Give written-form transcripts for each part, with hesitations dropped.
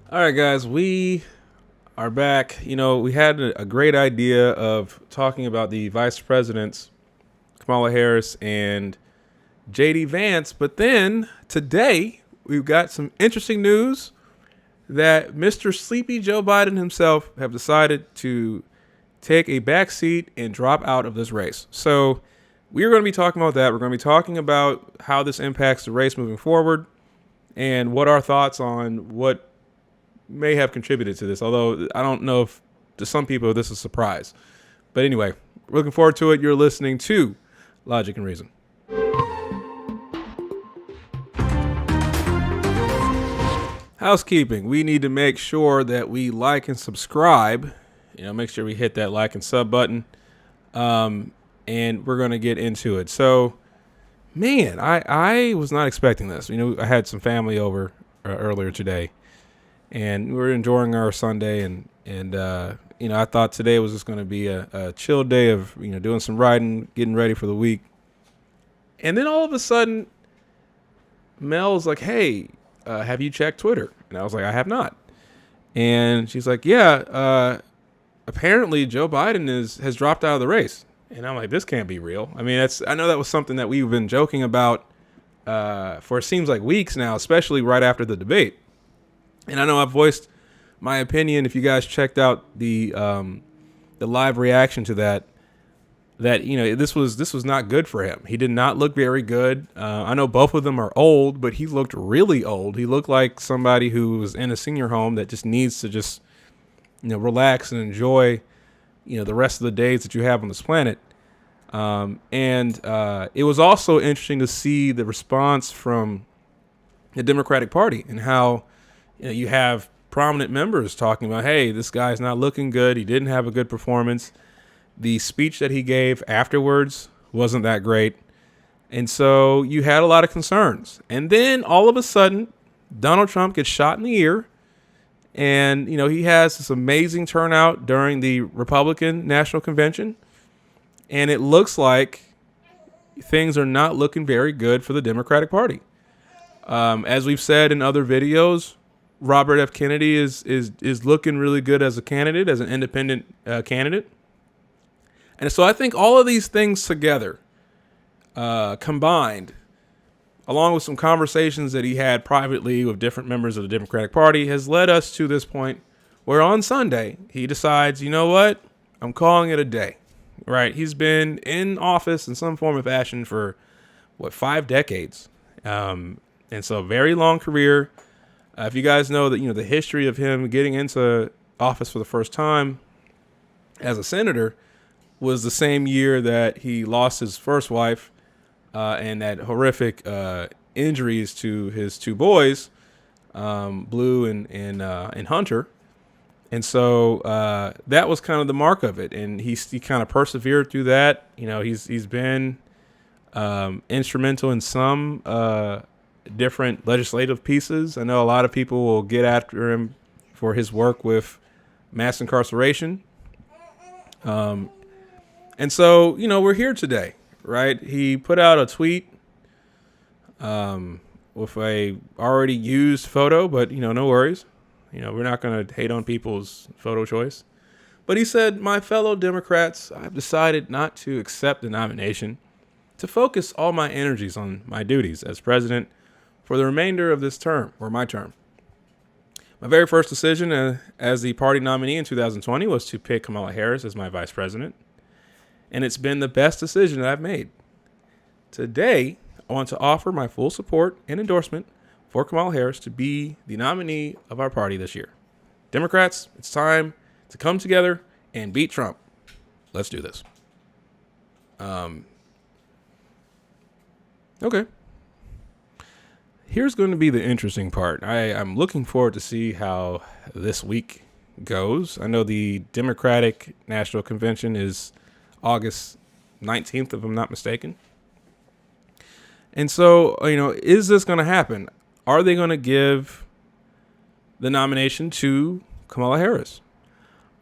All right, guys, we are back. We had a great idea of talking about the vice presidents, Kamala Harris and JD Vance, but then today we've got some interesting news that Mr. Sleepy Joe Biden himself have decided to take a back seat and drop out of this race. So we're going to be talking about that. We're going to be talking about how this impacts the race moving forward and what our thoughts on what may have contributed to this, although I don't know if to some people this is a surprise. But anyway, we're looking forward to it. You're listening to Logic and Reason. Housekeeping. We need to make sure that we like and subscribe. Make sure we hit that like and sub button. And we're going to get into it. So, man, I was not expecting this. I had some family over earlier today. And we're enjoying our Sunday, and I thought today was just going to be a chill day of doing some riding, getting ready for the week. And then all of a sudden, Mel's like, "Hey, have you checked Twitter?" And I was like, "I have not." And she's like, "Yeah, apparently Joe Biden has dropped out of the race." And I'm like, "This can't be real." I mean, I know that was something that we've been joking about for it seems like weeks now, especially right after the debate. And I know I've voiced my opinion. If you guys checked out the live reaction to that this was not good for him. He did not look very good. I know both of them are old, but he looked really old. He looked like somebody who was in a senior home that just needs to just relax and enjoy the rest of the days that you have on this planet. And it was also interesting to see the response from the Democratic Party and how you have prominent members talking about, hey, this guy's not looking good. He didn't have a good performance. The speech that he gave afterwards wasn't that great. And so you had a lot of concerns. And then all of a sudden, Donald Trump gets shot in the ear. And, he has this amazing turnout during the Republican National Convention. And it looks like things are not looking very good for the Democratic Party. As we've said in other videos, Robert F. Kennedy is looking really good as a candidate, as an independent candidate. And so I think all of these things together, combined, along with some conversations that he had privately with different members of the Democratic Party, has led us to this point where on Sunday, he decides, you know what, I'm calling it a day, right? He's been in office in some form of fashion for, 5 decades. And so very long career. If you guys know that, the history of him getting into office for the first time as a senator was the same year that he lost his first wife and had horrific injuries to his 2 boys, Blue and Hunter. And so that was kind of the mark of it. And he kind of persevered through that. He's been instrumental in some different legislative pieces. I know a lot of people will get after him for his work with mass incarceration. And so, we're here today, right? He put out a tweet with a already used photo, but, no worries. We're not going to hate on people's photo choice. But he said, "My fellow Democrats, I've decided not to accept the nomination, to focus all my energies on my duties as president for the remainder of this term, or my term. My very first decision as the party nominee in 2020 was to pick Kamala Harris as my vice president. And it's been the best decision that I've made. Today, I want to offer my full support and endorsement for Kamala Harris to be the nominee of our party this year. Democrats, it's time to come together and beat Trump. Let's do this." Okay. Here's going to be the interesting part. I'm looking forward to see how this week goes. I know the Democratic National Convention is August 19th, if I'm not mistaken. And so, is this going to happen? Are they going to give the nomination to Kamala Harris?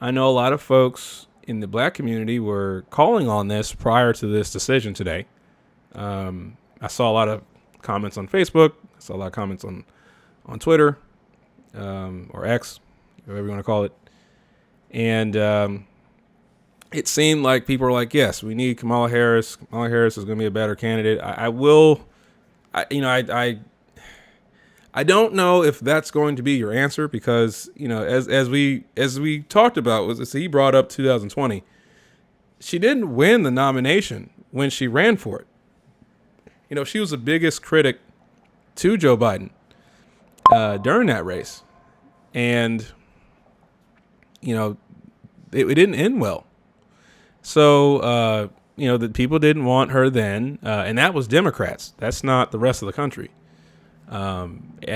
I know a lot of folks in the black community were calling on this prior to this decision today. I saw a lot of comments on Facebook. I saw a lot of comments on Twitter. or X, whatever you want to call it. And it seemed like people were like, yes, we need Kamala Harris. Kamala Harris is going to be a better candidate. I don't know if that's going to be your answer because, as we talked about, he brought up 2020. She didn't win the nomination when she ran for it. She was the biggest critic to Joe Biden during that race. And, it didn't end well. So, the people didn't want her then. And that was Democrats. That's not the rest of the country. I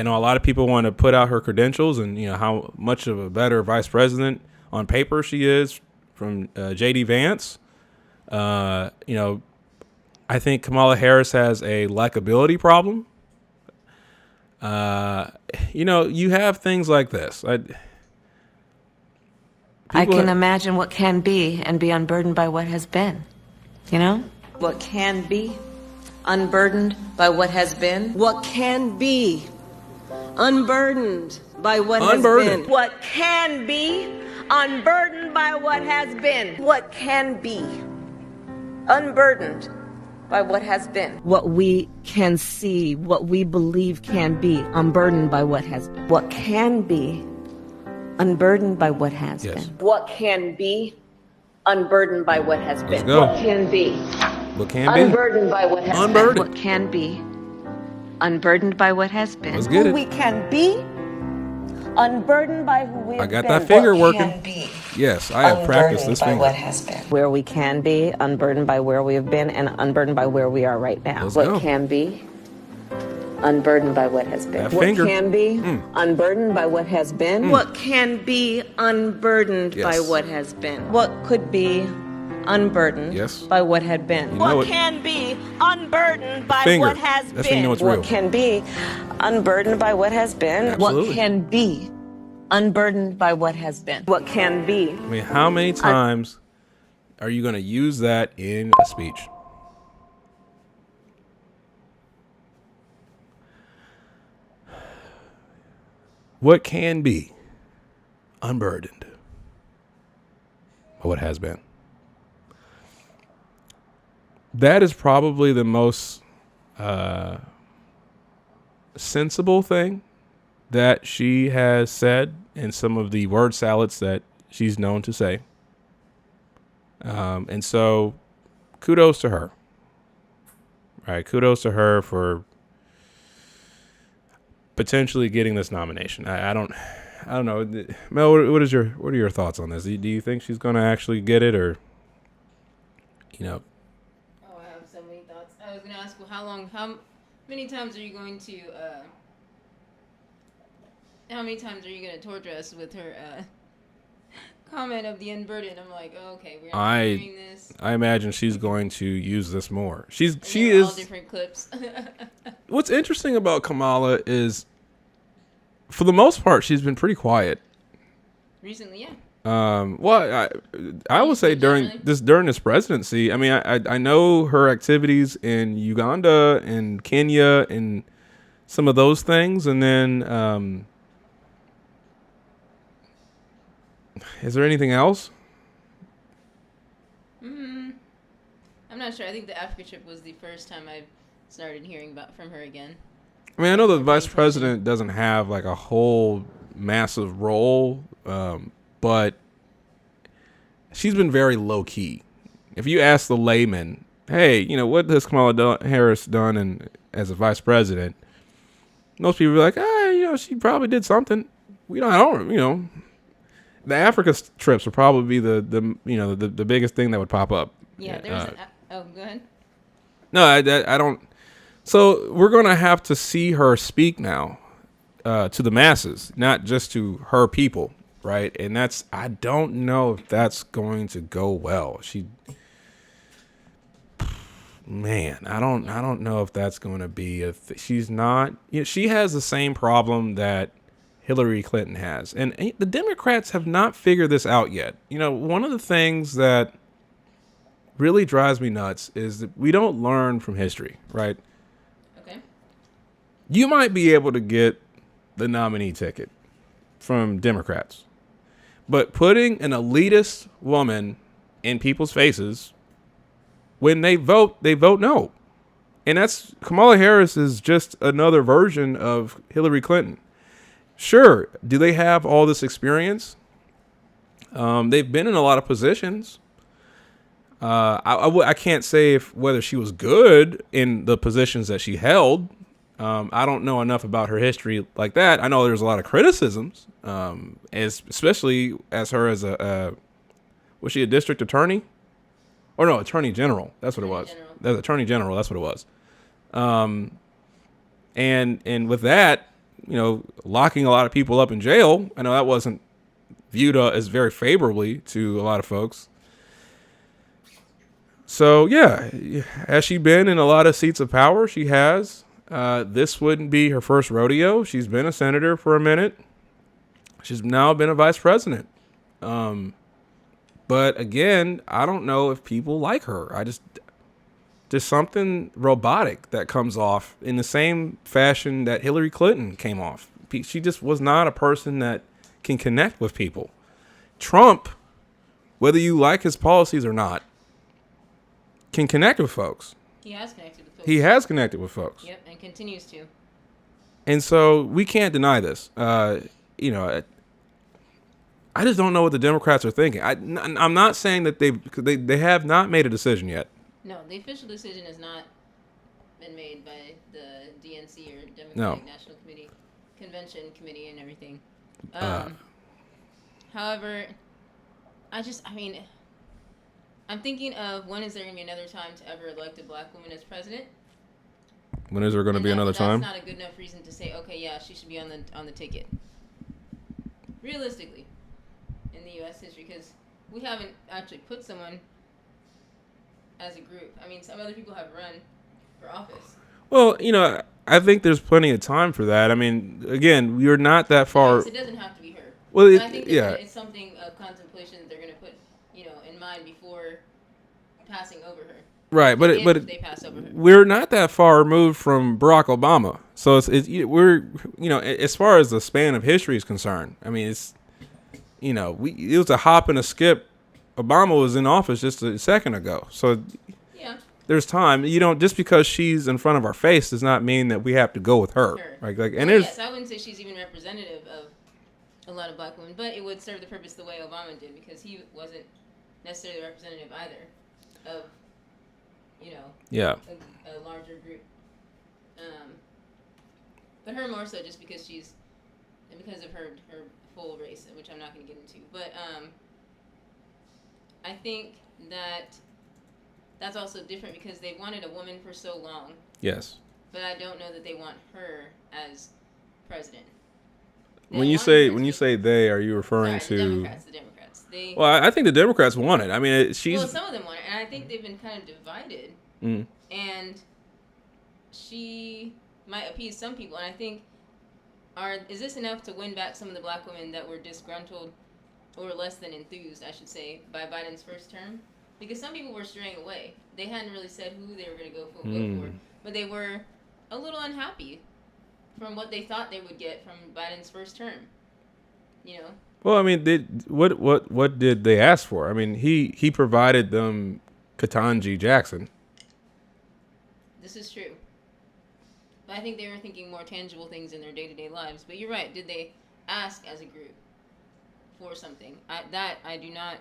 know a lot of people want to put out her credentials and, how much of a better vice president on paper she is from J.D. Vance. I think Kamala Harris has a likability problem. You have things like this. I can imagine what can be and be unburdened by what has been. What can be unburdened by what has been. What can be unburdened by what has been. What can be unburdened by what has been. What can be unburdened by what has been. What we can see, what we believe can be unburdened by what has been. What can be unburdened by what has been. What can be unburdened by what has been. Go. What can be What can be unburdened by what has unburdened. What can be unburdened by what has been. Let's get it. Who we can be unburdened by who we have I got been. that finger What working. can be Yes, I have practiced this unburdened by finger. what has been. Where we can be unburdened by where we have been and unburdened by where we are right now. Let's What go. can be unburdened by what has been. That What finger. can be unburdened by what has been. What can be unburdened Yes. by what has been. What could be unburdened Yes. by what had been. You know What it. can be unburdened by Finger. what has That's when you been. know it's real. What can be unburdened by what has been. Absolutely. What can be unburdened by what has been. What can be. I mean, how many times are you going to use that in a speech? What can be unburdened by what has been? That is probably the most sensible thing that she has said in some of the word salads that she's known to say. And so kudos to her. Right. Kudos to her for potentially getting this nomination. I don't know. Mel, what are your thoughts on this? Do you think she's going to actually get it, or, Oh, I have so many thoughts. I was going to ask, well, how many times are you going to, torture us with her, comment of the unburdened? I'm like, oh, okay, we're not hearing this. I imagine she's going to use this more. She All is. different clips. What's interesting about Kamala is, for the most part, she's been pretty quiet. Recently, yeah. Well, I would say during this presidency. I mean, I know her activities in Uganda and Kenya and some of those things, and then is there anything else? I'm not sure. I think the Africa trip was the first time I started hearing from her again. I mean, I know the vice president doesn't have like a whole massive role, but she's been very low key. If you ask the layman, hey, what has Kamala Harris done as a vice president? Most people are like, she probably did something. The Africa trips would probably be the biggest thing that would pop up. Yeah, there's go ahead. No, I don't. So we're going to have to see her speak now to the masses, not just to her people, right? And I don't know if that's going to go well. I don't know if that's going to be she's not, she has the same problem that Hillary Clinton has. And the Democrats have not figured this out yet. One of the things that really drives me nuts is that we don't learn from history, right? Okay. You might be able to get the nominee ticket, from Democrats. But putting an elitist woman in people's faces, when they vote no. And that's Kamala Harris is just another version of Hillary Clinton. Sure, do they have all this experience? They've been in a lot of positions. I can't say whether she was good in the positions that she held. I don't know enough about her history like that. I know there's a lot of criticisms, especially as her as was she a district attorney? Or no, attorney general. That's what it was. That's attorney general. That's what it was. And with that, locking a lot of people up in jail, I know that wasn't viewed as very favorably to a lot of folks. So yeah, has she been in a lot of seats of power? She has. This wouldn't be her first rodeo. She's been a senator for a minute. She's now been a vice president. But again, I don't know if people like her. There's something robotic that comes off in the same fashion that Hillary Clinton came off. She just was not a person that can connect with people. Trump, whether you like his policies or not, can connect with folks. He has connected with folks. He has connected with folks. Yep, and continues to. And so we can't deny this. I just don't know what the Democrats are thinking. I'm not saying that they have not made a decision yet. No, the official decision has not been made by the DNC or Democratic National Committee, Convention Committee, and everything. However, I'm thinking of when is there going to be another time to ever elect a black woman as president? When is there going to be another time? That's not a good enough reason to say, okay, yeah, she should be on the ticket. Realistically, in the U.S. history, because we haven't actually put someone as a group. I mean, some other people have run for office. Well, I think there's plenty of time for that. I mean, again, you're not that far. Yes, it doesn't have to be her. Well, I think it's something of contemplation that they're going to put, in mind before passing over her. Right, but they pass over her. We're not that far removed from Barack Obama, so we're as far as the span of history is concerned. I mean, it was a hop and a skip. Obama was in office just a second ago, so yeah, there's time. Just because she's in front of our face does not mean that we have to go with her. Sure. Yes, I wouldn't say she's even representative of a lot of black women, but it would serve the purpose the way Obama did, because he wasn't necessarily representative either of a larger group. But her more so just because because of her full race, which I'm not going to get into. But I think that's also different because they've wanted a woman for so long. Yes. But I don't know that they want her as president. When you say they, are you referring to the Democrats? Well, I think the Democrats want it. I mean, well, some of them want it, and I think they've been kind of divided. Mm. And she might appease some people, and I think, is this enough to win back some of the black women that were disgruntled or less than enthused, I should say, by Biden's first term? Because some people were straying away. They hadn't really said who they were going to go for, but they were a little unhappy from what they thought they would get from Biden's first term. Well, I mean, what did they ask for? I mean, he provided them Ketanji Jackson. This is true. But I think they were thinking more tangible things in their day-to-day lives. But you're right. Did they ask as a group for something? I do not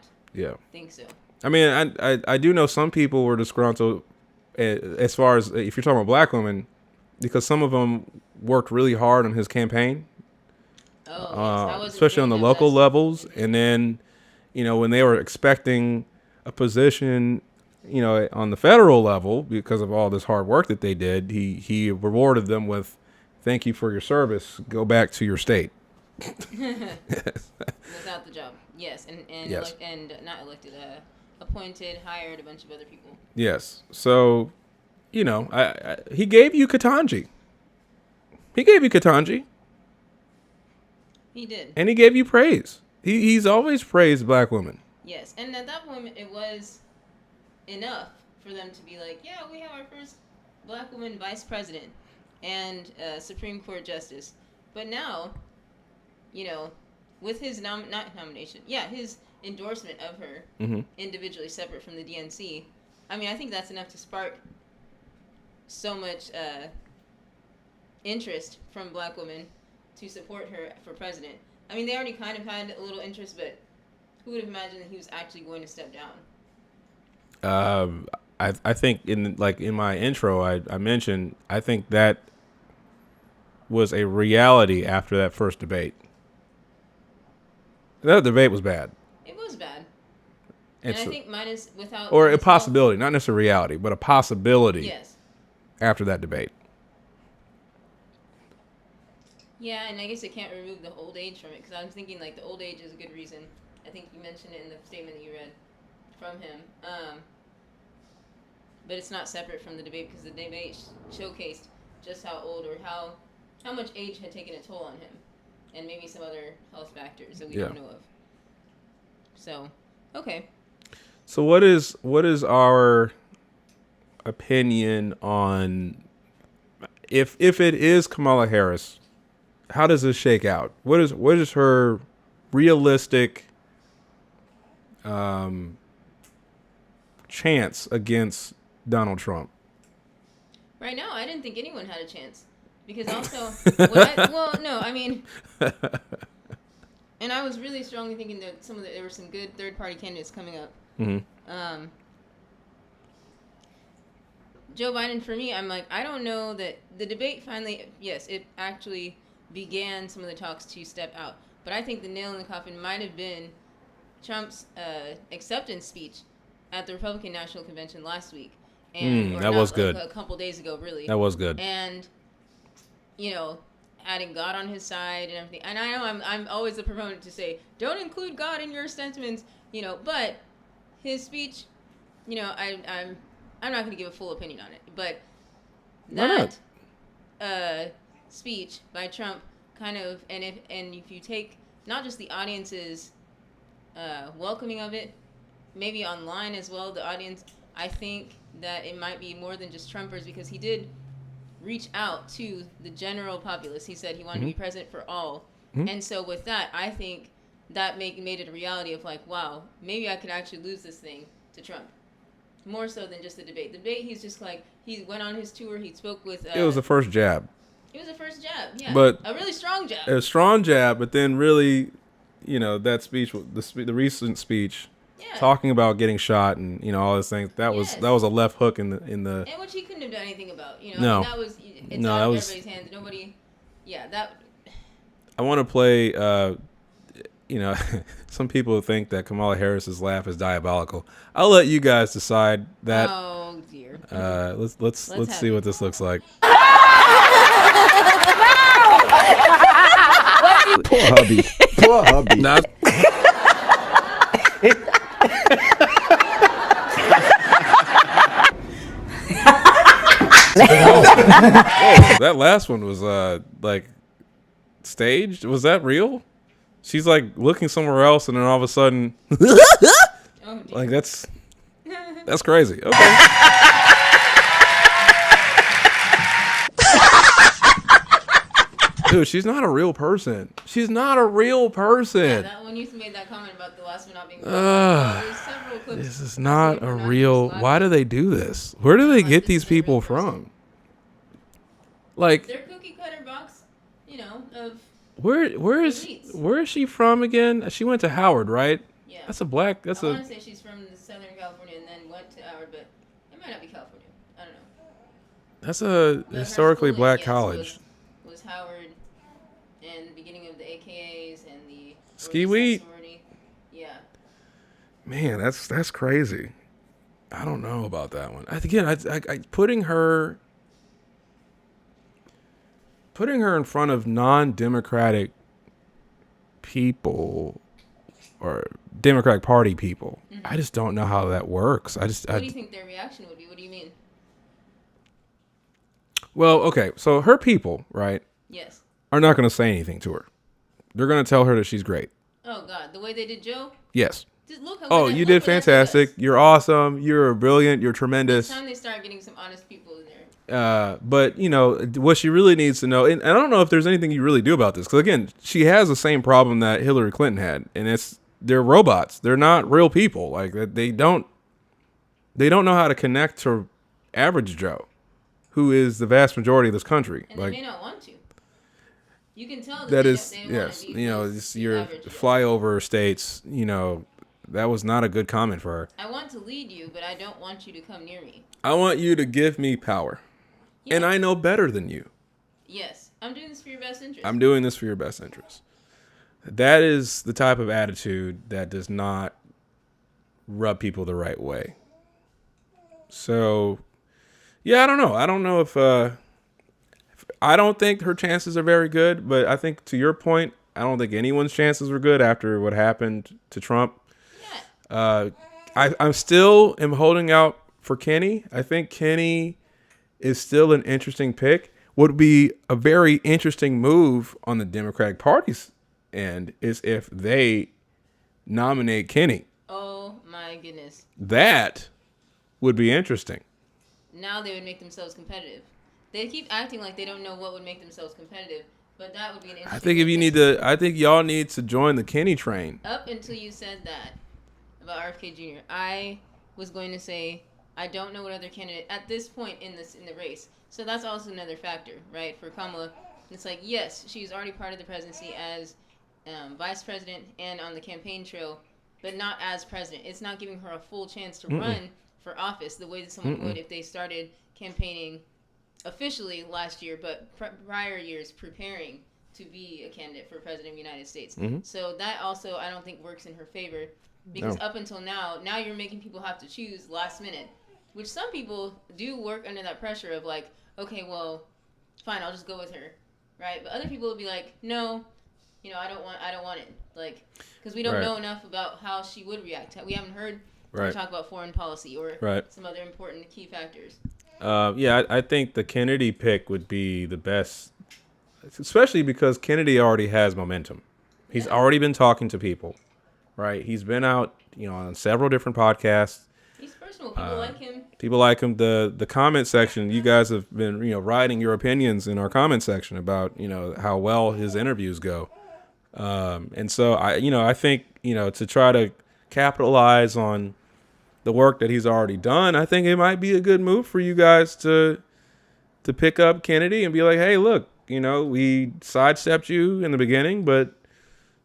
think so. I mean, I do know some people were disgruntled as far as if you're talking about black women, because some of them worked really hard on his campaign. Especially on the local levels. And then, when they were expecting a position, on the federal level, because of all this hard work that they did, he rewarded them with, thank you for your service. Go back to your state. Without the job. Yes. And yes. Not elected, appointed, hired a bunch of other people. Yes. So, he gave you Ketanji. He gave you Ketanji. He did. And he gave you praise. He's always praised black women. Yes. And at that point, it was enough for them to be like, yeah, we have our first black woman vice president and Supreme Court justice. But now, with his not nomination, his endorsement of her individually, separate from the DNC. I mean, I think that's enough to spark so much interest from black women to support her for president. I mean, they already kind of had a little interest, but who would have imagined that he was actually going to step down? I think in my intro, I mentioned, I think that was a reality after that first debate. That debate was bad. It was bad. And I think minus without... Or a possibility, not necessarily reality, but a possibility. Yes. After that debate. Yeah, and I guess it can't remove the old age from it, because I was thinking, like, the old age is a good reason. I think you mentioned it in the statement that you read from him. But it's not separate from the debate, because the debate showcased just how old or how much age had taken a toll on him, and maybe some other health factors that we don't know of. So, okay. So what is our opinion on if it is Kamala Harris? How does this shake out? What is her realistic chance against Donald Trump? Right now, I didn't think anyone had a chance. Because also, and I was really strongly thinking that there were some good third-party candidates coming up. Mm-hmm. Joe Biden, for me, I'm like, I don't know that the debate finally, yes, it actually began some of the talks to step out. But I think the nail in the coffin might have been Trump's acceptance speech at the Republican National Convention last week. And that was good. A couple days ago, really. That was good. And, you know, adding God on his side and everything. And I know I'm always a proponent to say, don't include God in your sentiments, you know, but his speech, you know, I'm not going to give a full opinion on it, but that speech by Trump kind of, and if you take not just the audience's welcoming of it, maybe online as well, the audience, I think that it might be more than just Trumpers, because he did reach out to the general populace. He said he wanted to be president for all. And so with that, I think that made it a reality of like, wow, maybe I could actually lose this thing to Trump. More so than just the debate. The debate, he's just like, he went on his tour, he spoke with... it was the first jab. It was the first jab, yeah. But a really strong jab. A strong jab, but then really, you know, that speech, the recent speech... Yeah. Talking about getting shot and, you know, all those things, that was a left hook in the and which he couldn't have done anything about, you know. No. I mean, it's out of everybody's hands. Nobody, that. I want to play. You know, some people think that Kamala Harris's laugh is diabolical. I'll let you guys decide that. Oh dear. Let's see what this looks like. Poor hubby. Poor hubby. Not. That last one was like staged. Was that real? She's like looking somewhere else, and then all of a sudden, like that's crazy. Okay. Dude, she's not a real person. She's not a real person. Yeah, that when you made that comment about the last one not being there's several clips. This is not a real. Why do they do this? Where do they get these people from? Like their cookie cutter box, you know, of where is she from again? She went to Howard, right? Yeah. I want to say she's from Southern California and then went to Howard, but it might not be California. I don't know. That's a historically black college. Was Howard and the beginning of the AKAs and the Ski Week. Yeah. Man, that's crazy. I don't know about that one. I putting her in front of non-democratic people or Democratic Party people. I just don't know how that works. What do you think their reaction would be? What do you mean? Well, okay, so her people, right? Yes. Are not going to say anything to her. They're going to tell her that she's great. Oh God, the way they did Joe? Yes. Just look you did fantastic. You're awesome. You're brilliant. You're tremendous. It's time they start getting some honest people in there. But what she really needs to know, and I don't know if there's anything you really do about this, because again, she has the same problem that Hillary Clinton had, and they're robots. They're not real people. Like they don't know how to connect to average Joe, who is the vast majority of this country. And they may not want to. You can tell that they is don't yes. want to be It's your average Joe. flyover states. That was not a good comment for her. I want to lead you, but I don't want you to come near me. I want you to give me power. Yes. And I know better than you. Yes. I'm doing this for your best interest. I'm doing this for your best interest. That is the type of attitude that does not rub people the right way. So, yeah, I don't know. I don't know if I don't think her chances are very good, but I think to your point, I don't think anyone's chances were good after what happened to Trump. Yeah. I'm still holding out for Kenny. I think Kenny is still an interesting pick. Would be a very interesting move on the Democratic Party's end is if they nominate Kenny. Oh my goodness. That would be interesting. Now they would make themselves competitive. They keep acting like they don't know what would make themselves competitive, but that would be an interesting I think y'all need to join the Kenny train. Up until you said that about RFK Jr., I was going to say I don't know what other candidate at this point in the race. So that's also another factor, right? For Kamala, it's like, yes, she's already part of the presidency as vice president and on the campaign trail, but not as president. It's not giving her a full chance to run for office the way that someone would if they started campaigning officially last year, but prior years preparing to be a candidate for president of the United States. So that also I don't think works in her favor because up until now you're making people have to choose last minute, which some people do work under that pressure of like, okay, well, fine, I'll just go with her, right? But other people will be like, no, I don't want it, like, because we don't know enough about how she would react. We haven't heard her talk about foreign policy or some other important key factors. I think the Kennedy pick would be the best, especially because Kennedy already has momentum. He's already been talking to people, right? He's been out, on several different podcasts. He's personal. People like him. People like him. The comment section, you guys have been, writing your opinions in our comment section about, how well his interviews go. And so I think, to try to capitalize on the work that he's already done, I think it might be a good move for you guys to pick up Kennedy and be like, hey, look, we sidestepped you in the beginning, but,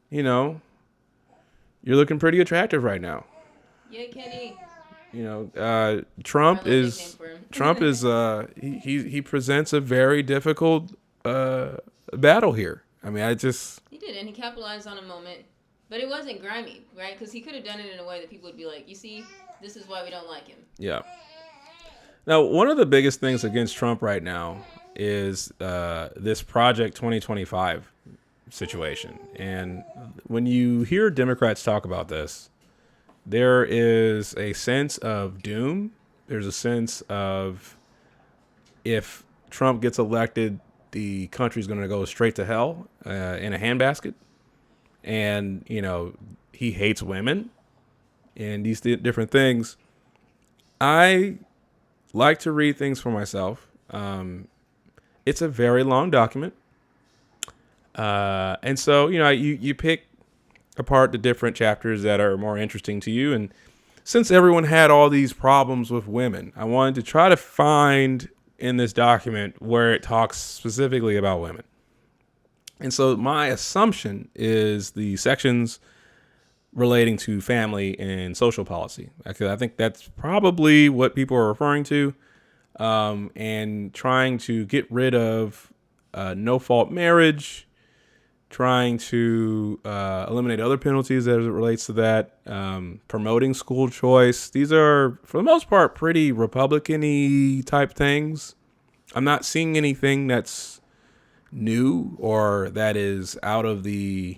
you're looking pretty attractive right now. Yeah, Kenny. Trump is he presents a very difficult battle here. I mean, he did, and he capitalized on a moment, but it wasn't grimy, right? Because he could have done it in a way that people would be like, you see, this is why we don't like him. Yeah. Now, one of the biggest things against Trump right now is this Project 2025 situation, and when you hear Democrats talk about this, there is a sense of doom. There's a sense of if Trump gets elected, the country's going to go straight to hell in a handbasket. And, he hates women and these different things. I like to read things for myself. It's a very long document. And so, you pick apart the different chapters that are more interesting to you. And since everyone had all these problems with women, I wanted to try to find in this document where it talks specifically about women. And so my assumption is the sections relating to family and social policy. Actually, I think that's probably what people are referring to, and trying to get rid of no-fault marriage, trying to eliminate other penalties as it relates to that, promoting school choice. These are, for the most part, pretty Republican-y type things. I'm not seeing anything that's new or that is out of the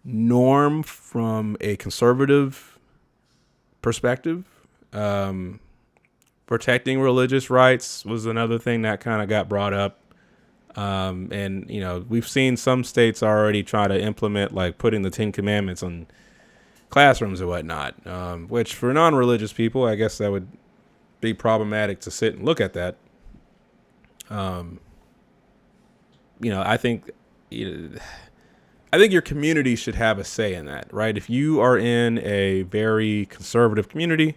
norm from a conservative perspective. Protecting religious rights was another thing that kind of got brought up. And, we've seen some states already try to implement, like, putting the 10 Commandments on classrooms and whatnot, which for non-religious people, I guess that would be problematic to sit and look at that. I think your community should have a say in that, right? If you are in a very conservative community,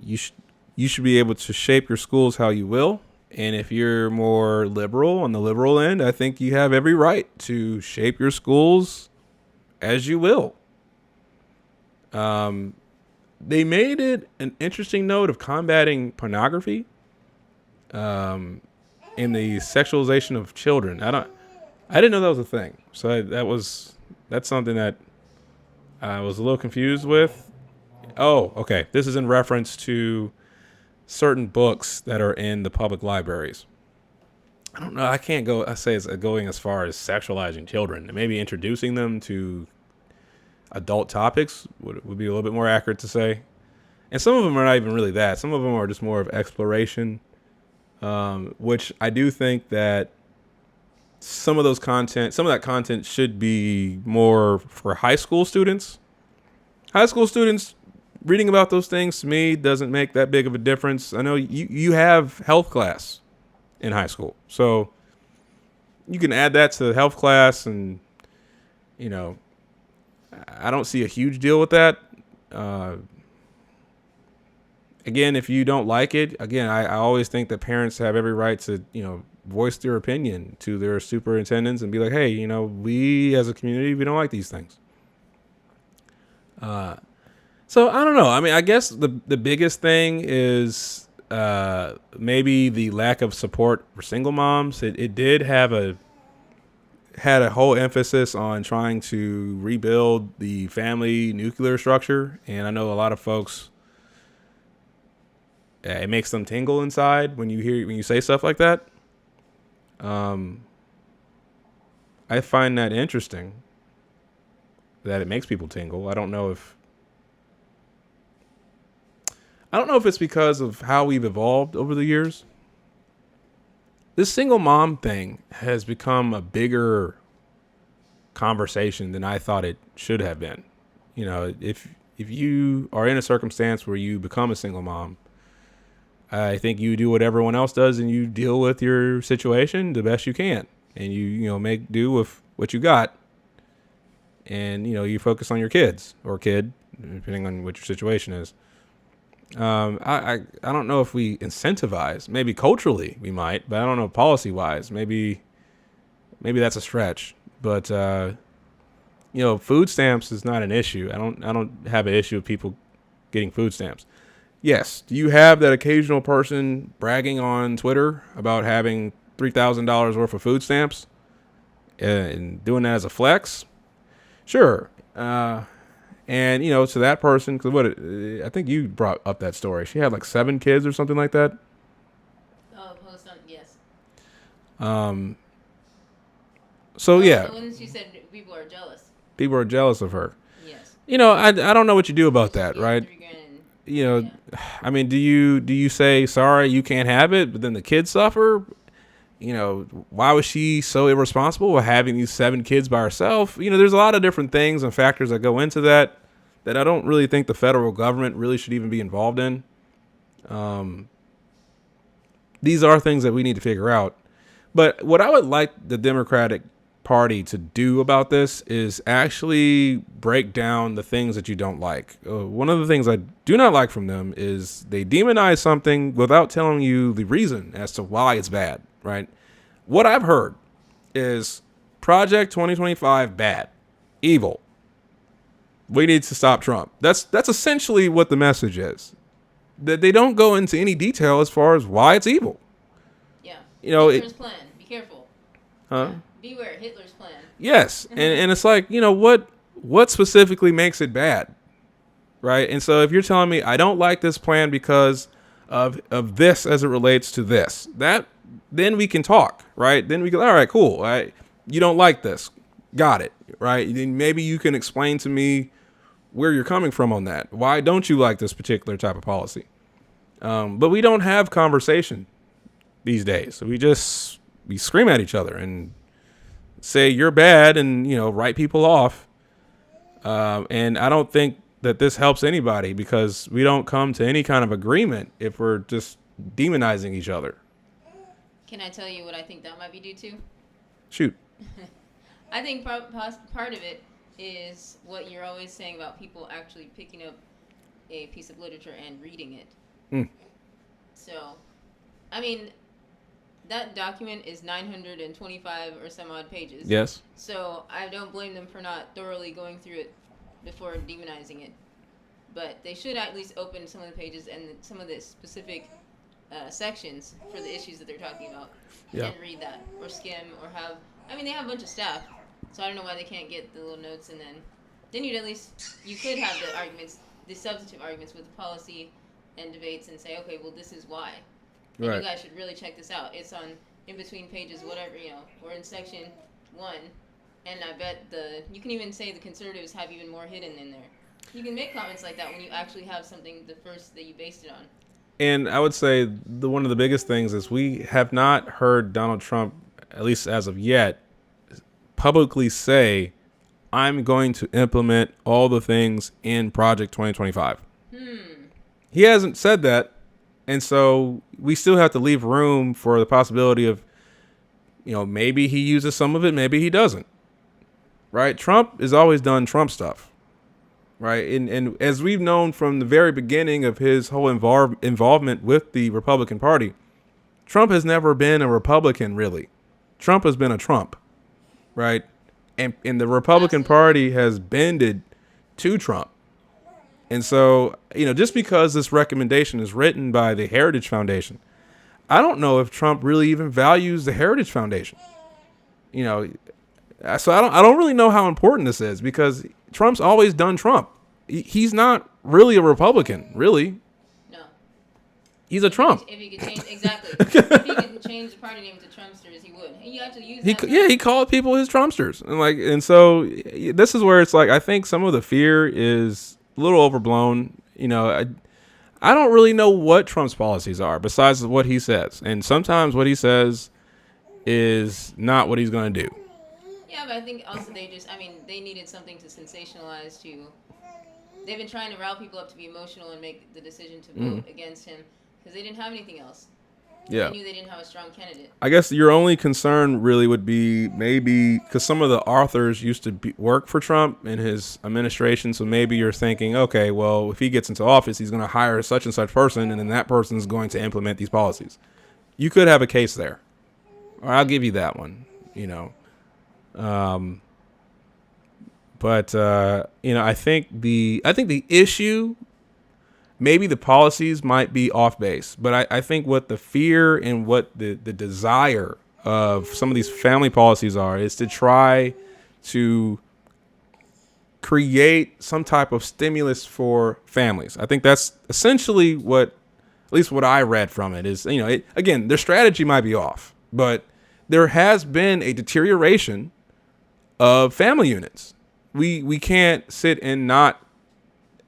you should be able to shape your schools how you will. And if you're more liberal on the liberal end, I think you have every right to shape your schools as you will. They made it an interesting note of combating pornography, and the sexualization of children. I didn't know that was a thing. So that's something that I was a little confused with. Oh, okay. This is in reference to certain books that are in the public libraries. I don't know. I can't go. I say it's going as far as sexualizing children. Maybe introducing them to adult topics would be a little bit more accurate to say. And some of them are not even really that. Some of them are just more of exploration, which I do think that some of that content should be more for high school students. High school students reading about those things to me doesn't make that big of a difference. I know you have health class in high school, so you can add that to the health class, and I don't see a huge deal with that. Again, if you don't like it, I always think that parents have every right to voice their opinion to their superintendents and be like, hey, we as a community, we don't like these things. So I don't know. I mean, I guess the biggest thing is maybe the lack of support for single moms. It did had a whole emphasis on trying to rebuild the family nuclear structure, and I know a lot of folks, it makes them tingle inside when you say stuff like that. I find that interesting, that it makes people tingle. I don't know if it's because of how we've evolved over the years. This single mom thing has become a bigger conversation than I thought it should have been. If you are in a circumstance where you become a single mom, I think you do what everyone else does and you deal with your situation the best you can, and you make do with what you got, and you focus on your kids or kid, depending on what your situation is. I don't know if we incentivize. Maybe culturally we might, but I don't know policy wise. Maybe that's a stretch. But food stamps is not an issue. I don't have an issue with people getting food stamps. Yes, do you have that occasional person bragging on Twitter about having $3,000 worth of food stamps and doing that as a flex? Sure. And, to that person, because I think you brought up that story. She had like 7 kids or something like that. Oh, post on, yes. So, yeah. When she said people are jealous. People are jealous of her. Yes. I don't know what you do about that, right? Yeah. I mean, do you say, sorry, you can't have it, but then the kids suffer? Why was she so irresponsible with having these 7 kids by herself? There's a lot of different things and factors that go into that I don't really think the federal government really should even be involved in. These are things that we need to figure out. But what I would like the Democratic Party to do about this is actually break down the things that you don't like. One of the things I do not like from them is they demonize something without telling you the reason as to why it's bad. Right? What I've heard is Project 2025 bad, evil. We need to stop Trump. That's essentially what the message is. That they don't go into any detail as far as why it's evil. Yeah. Hitler's plan. Be careful. Huh? Yeah. Beware Hitler's plan. Yes, and it's like, what specifically makes it bad, right? And so if you're telling me I don't like this plan because of this as it relates to this, then we can talk, right? Then we go, all right, cool. Right? You don't like this. Got it, right? Then maybe you can explain to me where you're coming from on that. Why don't you like this particular type of policy? But we don't have conversation these days. So we scream at each other and say you're bad and, write people off. And I don't think that this helps anybody because we don't come to any kind of agreement if we're just demonizing each other. Can I tell you what I think that might be due to? Shoot. I think part of it is what you're always saying about people actually picking up a piece of literature and reading it. Mm. So, I mean, that document is 925 or some odd pages. Yes. So I don't blame them for not thoroughly going through it before demonizing it. But they should at least open some of the pages and some of the specific sections for the issues that they're talking about and read that, or skim, or have. I mean, they have a bunch of staff, so I don't know why they can't get the little notes, and then you'd at least, you could have the arguments, the substantive arguments with the policy and debates, and say, okay, well, this is why. And Right. you guys should really check this out. It's on in between pages, whatever, or in section 1, and I bet you can even say the conservatives have even more hidden in there. You can make comments like that when you actually have something, the first that you based it on. And I would say one of the biggest things is we have not heard Donald Trump, at least as of yet, publicly say, I'm going to implement all the things in Project 2025. He hasn't said that. And so we still have to leave room for the possibility of, maybe he uses some of it, maybe he doesn't. Right? Trump has always done Trump stuff. Right. And as we've known from the very beginning of his whole involvement with the Republican Party, Trump has never been a Republican, really. Trump has been a Trump. Right. And the Republican Party has bended to Trump. And so, just because this recommendation is written by the Heritage Foundation, I don't know if Trump really even values the Heritage Foundation. So I don't really know how important this is, because Trump's always done Trump. He's not really a Republican, really. No. He's a Trump. If he could change, exactly. If he could change the party name to Trumpsters, he would. And you have to use that. He called people his Trumpsters, and so this is where it's like, I think some of the fear is a little overblown. I don't really know what Trump's policies are besides what he says, and sometimes what he says is not what he's going to do. Yeah, but I think also they needed something to sensationalize they've been trying to rile people up to be emotional and make the decision to vote against him because they didn't have anything else. Yeah. They knew they didn't have a strong candidate. I guess your only concern really would be maybe because some of the authors used to work for Trump in his administration, so maybe you're thinking, okay, well, if he gets into office, he's going to hire such and such person, and then that person is going to implement these policies. You could have a case there, or I'll give you that one. But I think the issue, maybe the policies might be off base, but I think what the fear and what the desire of some of these family policies is to try to create some type of stimulus for families. I think that's essentially at least what I read from it is, again, their strategy might be off, but there has been a deterioration of family units. We can't sit and not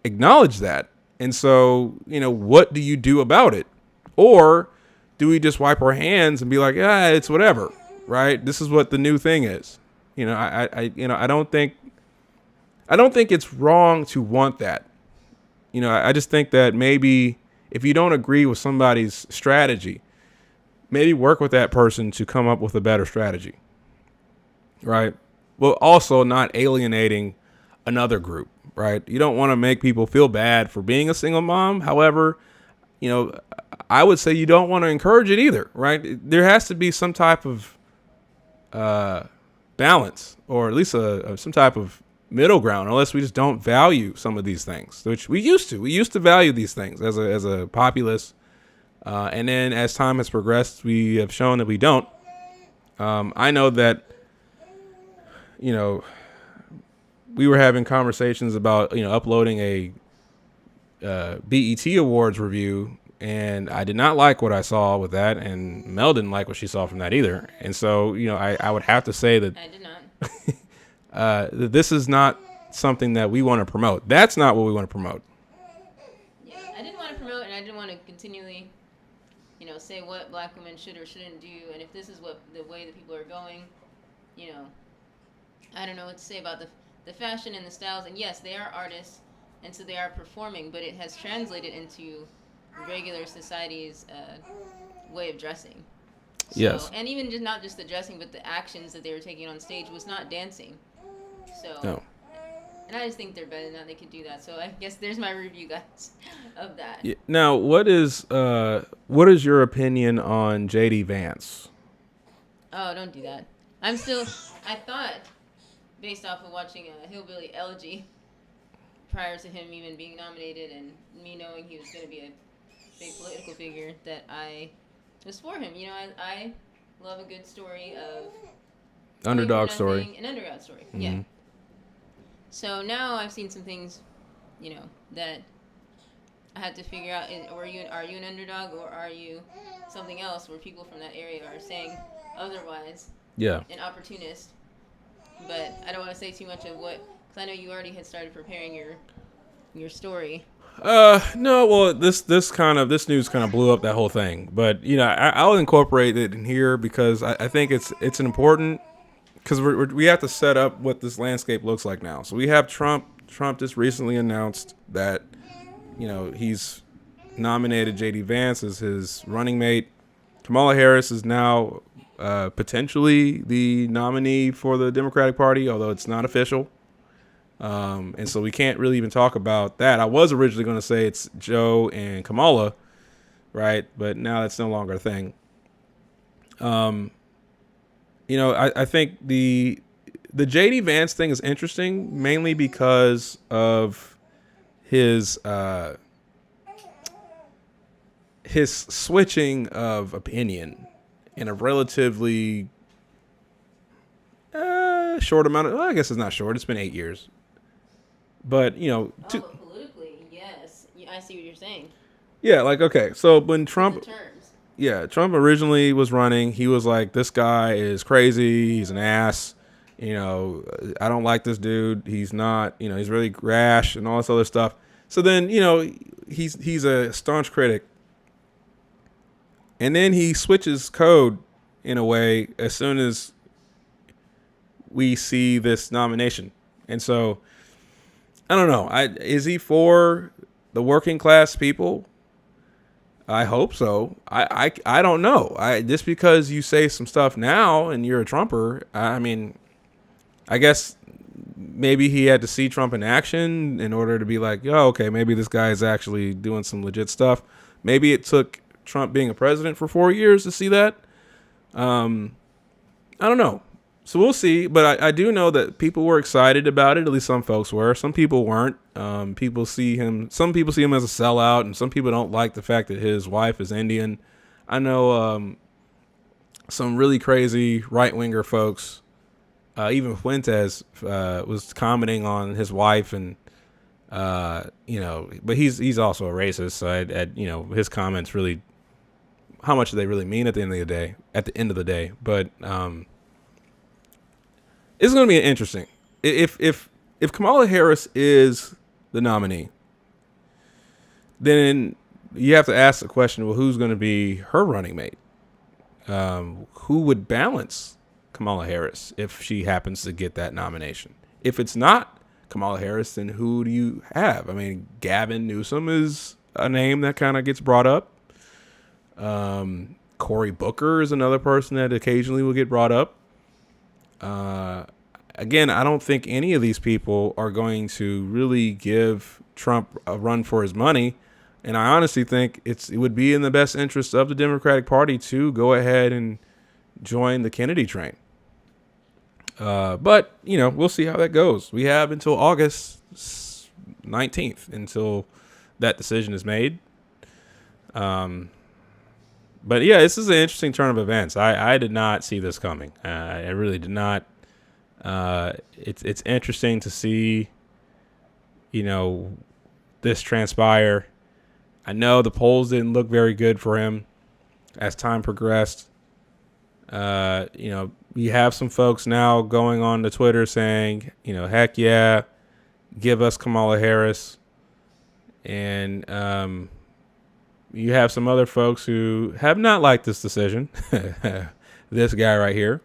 acknowledge that. And so, what do you do about it? Or do we just wipe our hands and be like, it's whatever, right? This is what the new thing is. I don't think it's wrong to want that. I just think that maybe if you don't agree with somebody's strategy, maybe work with that person to come up with a better strategy, right? Well, also not alienating another group, right? You don't want to make people feel bad for being a single mom. However, I would say you don't want to encourage it either, right? There has to be some type of balance, or at least some type of middle ground, unless we just don't value some of these things, which we used to. We used to value these things as a populace. And then as time has progressed, we have shown that we don't. I know that, we were having conversations about, uploading a BET Awards review, and I did not like what I saw with that, and Mel didn't like what she saw from that either. And so, I would have to say that I did not. that this is not something that we want to promote. That's not what we want to promote. Yeah, I didn't want to promote, and I didn't want to continually, say what black women should or shouldn't do, and if this is what the way that people are going, I don't know what to say about the fashion and the styles. And yes, they are artists, and so they are performing, but it has translated into regular society's way of dressing. So, Yes. and even just not just the dressing, but the actions that they were taking on stage was not dancing. So, No. and I just think they're better than that. They could do that. So I guess there's my review, guys, of that. Yeah. Now, what is your opinion on JD Vance? Oh, don't do that. I thought, based off of watching Hillbilly Elegy, prior to him even being nominated and me knowing he was going to be a big political figure, that I was for him. You know, I love a good story of Underdog story. An underdog story, Mm-hmm. yeah. So now I've seen some things, that I had to figure out. Are you an underdog, or are you something else where people from that area are saying otherwise? Yeah. An opportunist. But I don't want to say too much of what, because I know you already had started preparing your story. No, well, this news kind of blew up that whole thing, but I'll incorporate it in here because I think it's an important, because we have to set up what this landscape looks like now. So we have Trump just recently announced that he's nominated JD Vance as his running mate. Kamala Harris is now potentially the nominee for the Democratic Party, although it's not official. And so we can't really even talk about that. I was originally going to say it's Joe and Kamala, right? But now that's no longer a thing. I think the JD Vance thing is interesting, mainly because of his switching of opinion in a relatively short amount of, well, I guess it's not short. It's been 8 years. But, But politically, yes. I see what you're saying. Yeah, like, okay. So when Trump, The terms. yeah, Trump originally was running, he was like, this guy is crazy. He's an ass. I don't like this dude. He's not, he's really rash and all this other stuff. So then, he's a staunch critic. And then he switches code in a way as soon as we see this nomination. And so, I don't know. Is he for the working class people? I hope so. I don't know. Just because you say some stuff now and you're a Trumper, I mean, I guess maybe he had to see Trump in action in order to be like, oh, okay, maybe this guy is actually doing some legit stuff. Maybe it took Trump being a president for 4 years to see that. I don't know. So we'll see. But I do know that people were excited about it. At least some folks were. Some people weren't. Some people see him as a sellout, and some people don't like the fact that his wife is Indian. I know some really crazy right-winger folks. Even Fuentes was commenting on his wife, and but he's also a racist. So his comments really, how much do they really mean at the end of the day? But it's going to be interesting. If Kamala Harris is the nominee, then you have to ask the question: well, who's going to be her running mate? Who would balance Kamala Harris if she happens to get that nomination? If it's not Kamala Harris, then who do you have? I mean, Gavin Newsom is a name that kind of gets brought up. Cory Booker is another person that occasionally will get brought up. Again, I don't think any of these people are going to really give Trump a run for his money. And I honestly think it would be in the best interest of the Democratic Party to go ahead and join the Kennedy train. But, we'll see how that goes. We have until August 19th until that decision is made. But yeah, this is an interesting turn of events. I did not see this coming. I really did not. It's interesting to see, this transpire. I know the polls didn't look very good for him as time progressed. We have some folks now going on to Twitter saying, heck yeah, give us Kamala Harris. And you have some other folks who have not liked this decision. This guy right here.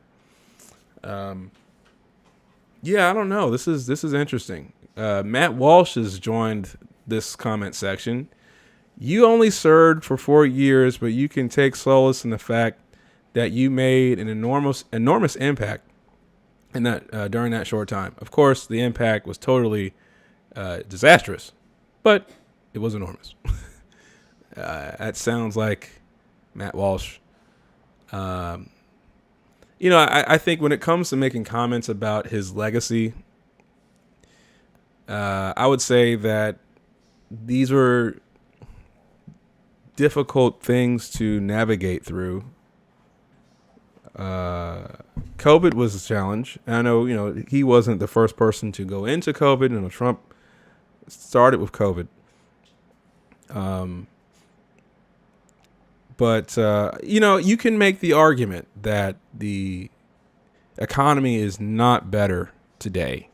Yeah, I don't know. This is interesting. Matt Walsh has joined this comment section. You only served for 4 years, but you can take solace in the fact that you made an enormous impact in that during that short time. Of course, the impact was totally disastrous, but it was enormous. That sounds like Matt Walsh. I think when it comes to making comments about his legacy, I would say that these were difficult things to navigate through. COVID was a challenge. And I know, he wasn't the first person to go into COVID. Trump started with COVID. But you can make the argument that the economy is not better today.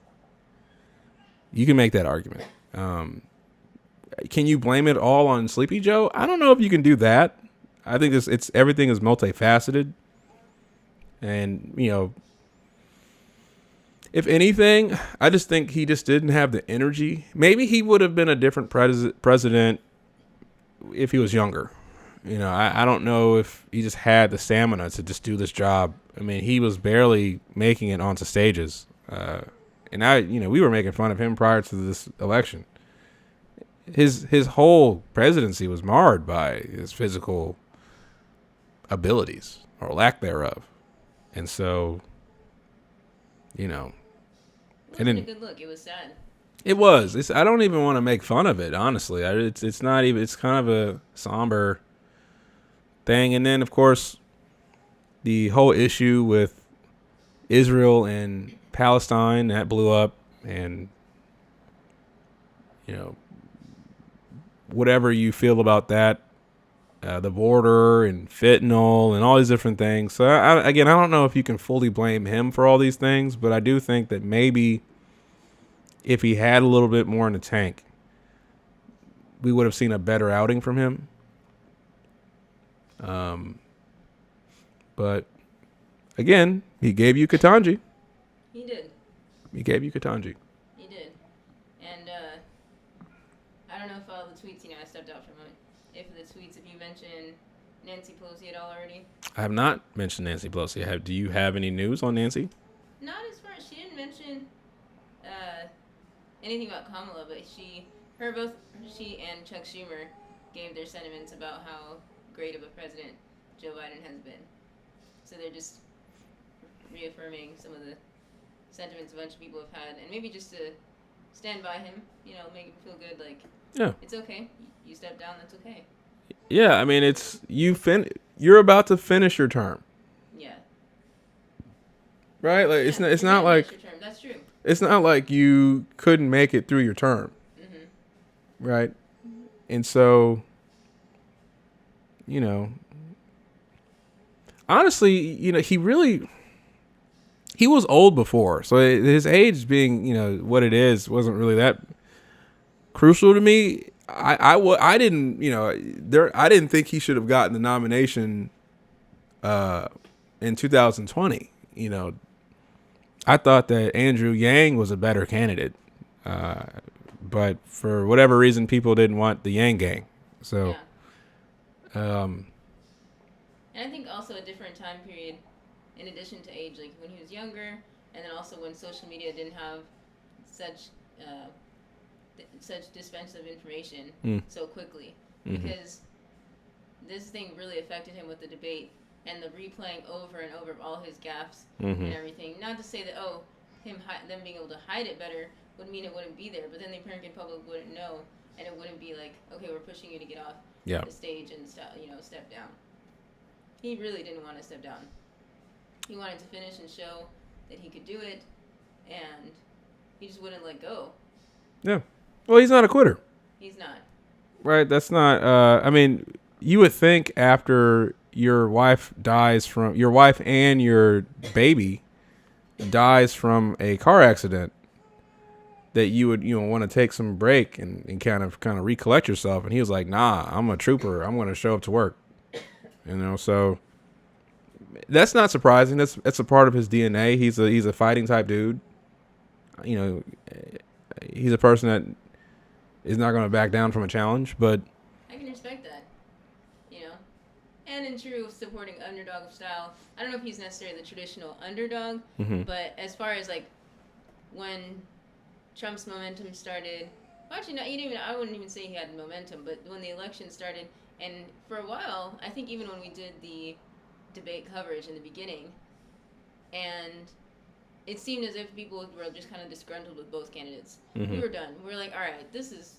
You can make that argument. Can you blame it all on Sleepy Joe? I don't know if you can do that. I think it's everything is multifaceted. And, if anything, I just think he just didn't have the energy. Maybe he would have been a different president if he was younger. I don't know if he just had the stamina to just do this job. I mean, he was barely making it onto stages. And we were making fun of him prior to this election. His whole presidency was marred by his physical abilities or lack thereof. And so, It and wasn't then a good look. It was sad. it was. I don't even want to make fun of it, honestly. It's not even. It's kind of a somber thing. And then, of course, the whole issue with Israel and Palestine that blew up, and whatever you feel about that. The border and fentanyl and all these different things. So I don't know if you can fully blame him for all these things, but I do think that maybe if he had a little bit more in the tank, we would have seen a better outing from him. But again, he gave you Katanji. He did. He gave you Katanji. He did. And I don't know if all the tweets, I stepped out for a moment. If you mentioned Nancy Pelosi at all already? I have not mentioned Nancy Pelosi. Do you have any news on Nancy? Not as far as she didn't mention anything about Kamala, but she and Chuck Schumer gave their sentiments about how great of a president Joe Biden has been. So they're just reaffirming some of the sentiments a bunch of people have had, and maybe just to stand by him, make him feel good, like, yeah, it's okay. You step down, that's okay. Yeah, I mean, it's you're about to finish your term. Yeah. Right? Like it's not like your term. That's true. It's not like you couldn't make it through your term. Mm-hmm. Right? And so, honestly, he was old before. So his age being, what it is wasn't really that crucial to me. I didn't, I didn't think he should have gotten the nomination in 2020. I thought that Andrew Yang was a better candidate, but for whatever reason, people didn't want the Yang gang. So, and I think also a different time period, in addition to age, like when he was younger, and then also when social media didn't have such dispensive information so quickly, because this thing really affected him with the debate and the replaying over and over of all his gaffes and everything. Not to say that them being able to hide it better would mean it wouldn't be there, but then the American public wouldn't know, and it wouldn't be like, okay, we're pushing you to get off the stage and step down. He really didn't want to step down. He wanted to finish and show that he could do it, and he just wouldn't let go. Yeah. Well, he's not a quitter. He's not. Right. That's not. I mean, you would think after your wife and your baby dies from a car accident, that you would want to take some break and kind of recollect yourself. And he was like, "Nah, I'm a trooper. I'm going to show up to work." So that's not surprising. That's a part of his DNA. He's a fighting type dude. He's a person that is not going to back down from a challenge. But I can respect that. and in true supporting underdog style, I don't know if he's necessarily the traditional underdog, but as far as like when Trump's momentum started, well, actually, I wouldn't even say he had momentum, but when the election started, and for a while, I think even when we did the debate coverage in the beginning, and it seemed as if people were just kind of disgruntled with both candidates. We were done. We were like, all right, this is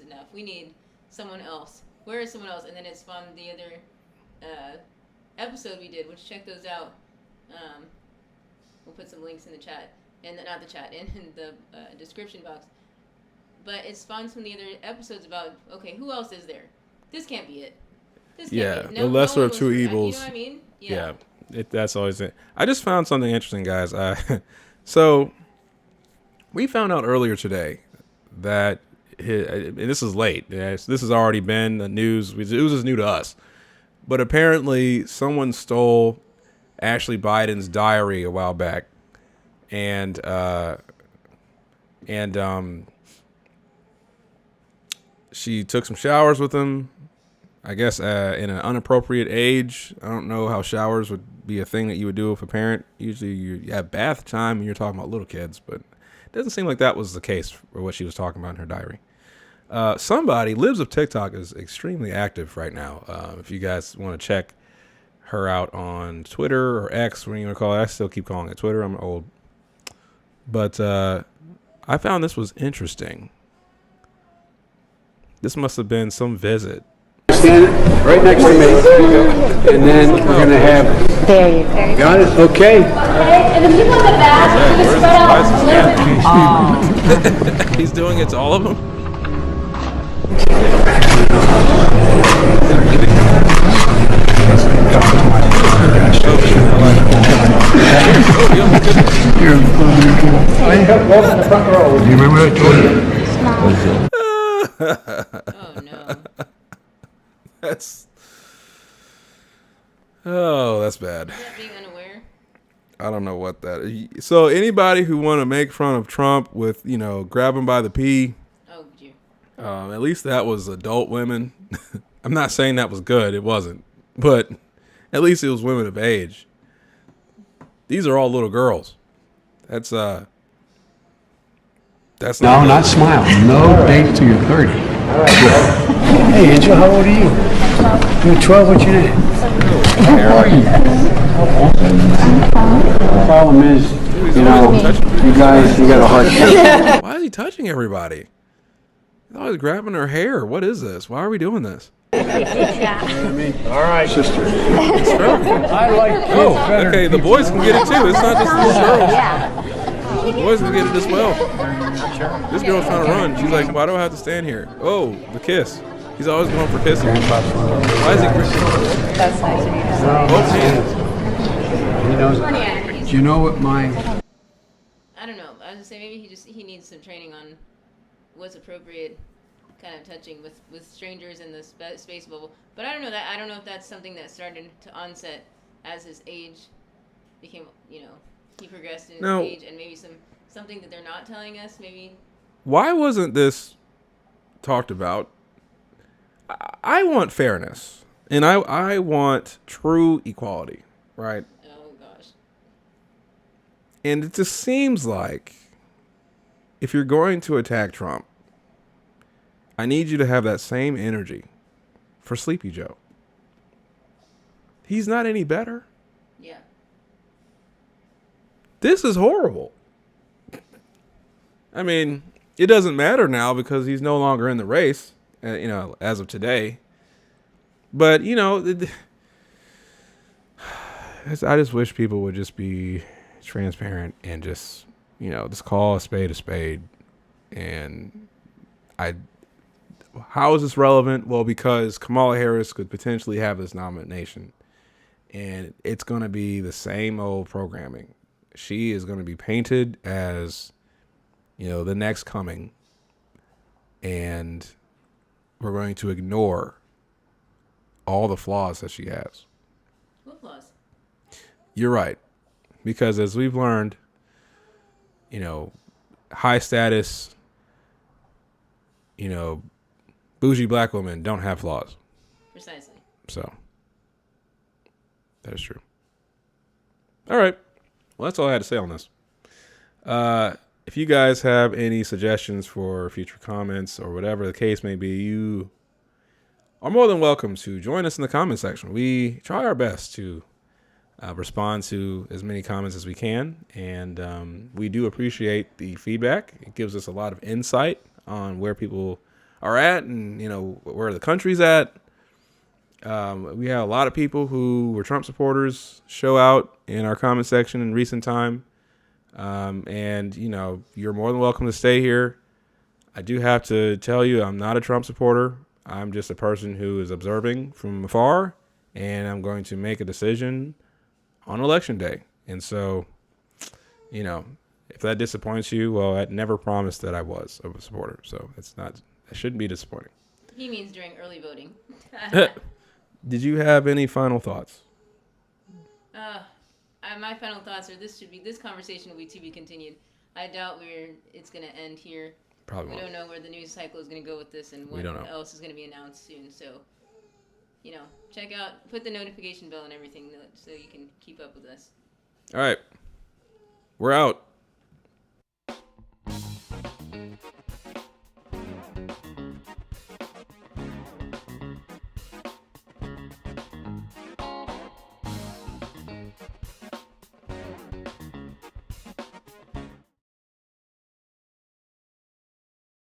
enough. We need someone else. Where is someone else? And then it spawned the other episode we did, which check those out. We'll put some links in the chat, and not the chat, in the description box. But it spawned some of the other episodes about, okay, who else is there? This can't be it. This can't be it. The lesser of two evils. You know what I mean? Yeah. That's always it. I just found something interesting, guys. So we found out earlier today that and this is late. This has already been the news. It was just new to us. But apparently someone stole Ashley Biden's diary a while back. And she took some showers with him, I guess, in an inappropriate age. I don't know how showers would be a thing that you would do with a parent. Usually you have bath time and you're talking about little kids, but it doesn't seem like that was the case for what she was talking about in her diary. Somebody, Libs of TikTok, is extremely active right now. If you guys want to check her out on Twitter or X, what you want to call it. I still keep calling it Twitter. I'm old. But I found this was interesting. This must have been some visit. Stand right next to me, and then we're going to have... There you go. Got it? Okay. And if you want the back, you can spread out. He's doing it to all of them? Do you remember what I told you? Oh no. That's bad. Is that being unaware? I don't know what that is. So anybody who want to make fun of Trump with, grab him by the pee, Oh, dear. at least that was adult women. I'm not saying that was good. It wasn't. But at least it was women of age. These are all little girls. That's No, not smile. No date till you're 30. Hey, Angel, how old are you? You're 12. What's your name? The problem is, you guys, you got a hard time. Why is he touching everybody? He's always grabbing her hair. What is this? Why are we doing this? All right, sister. I like okay, the boys can get it too. It's not just the girls. The boys can get it as well. This girl's trying to run. She's like, why do I have to stand here? Oh, the kiss. He's always going for kissing. Why is he kissing? That's nice of you. Both hands. He knows. Do you know what my... I don't know. I was gonna say maybe he needs some training on what's appropriate kind of touching with strangers in the space bubble. But I don't know if that's something that started to onset as his age became, he progressed in his age, and maybe something that they're not telling us. Maybe. Why wasn't this talked about? I want fairness, and I want true equality, right? Oh gosh. And it just seems like if you're going to attack Trump, I need you to have that same energy for Sleepy Joe. He's not any better. Yeah. This is horrible. I mean, it doesn't matter now because he's no longer in the race, as of today. But, I just wish people would just be transparent and just call a spade. And how is this relevant? Well, because Kamala Harris could potentially have this nomination, and it's going to be the same old programming. She is going to be painted as, the next coming, and we're going to ignore all the flaws that she has. What flaws? You're right. Because as we've learned, high status, bougie black women don't have flaws. Precisely. So That is true. All right. Well, that's all I had to say on this. If you guys have any suggestions for future comments or whatever the case may be, you are more than welcome to join us in the comment section. We try our best to respond to as many comments as we can, and we do appreciate the feedback. It gives us a lot of insight on where people are at and, you know, where the country's at. We had a lot of people who were Trump supporters show out in our comment section in recent time. And, you know, you're more than welcome to stay here. I do have to tell you, I'm not a Trump supporter. I'm just a person who is observing from afar, and I'm going to make a decision on election day. And so, you know, if that disappoints you, well, I never promised that I was a supporter. So it shouldn't be disappointing. He means during early voting. Did you have any final thoughts? My final thoughts are this conversation will be to be continued. I doubt it's going to end here. Probably We won't. don't know where the news cycle is going to go with this and what else is going to be announced soon. So, you know, check out, put the notification bell and everything so you can keep up with us. All right. We're out.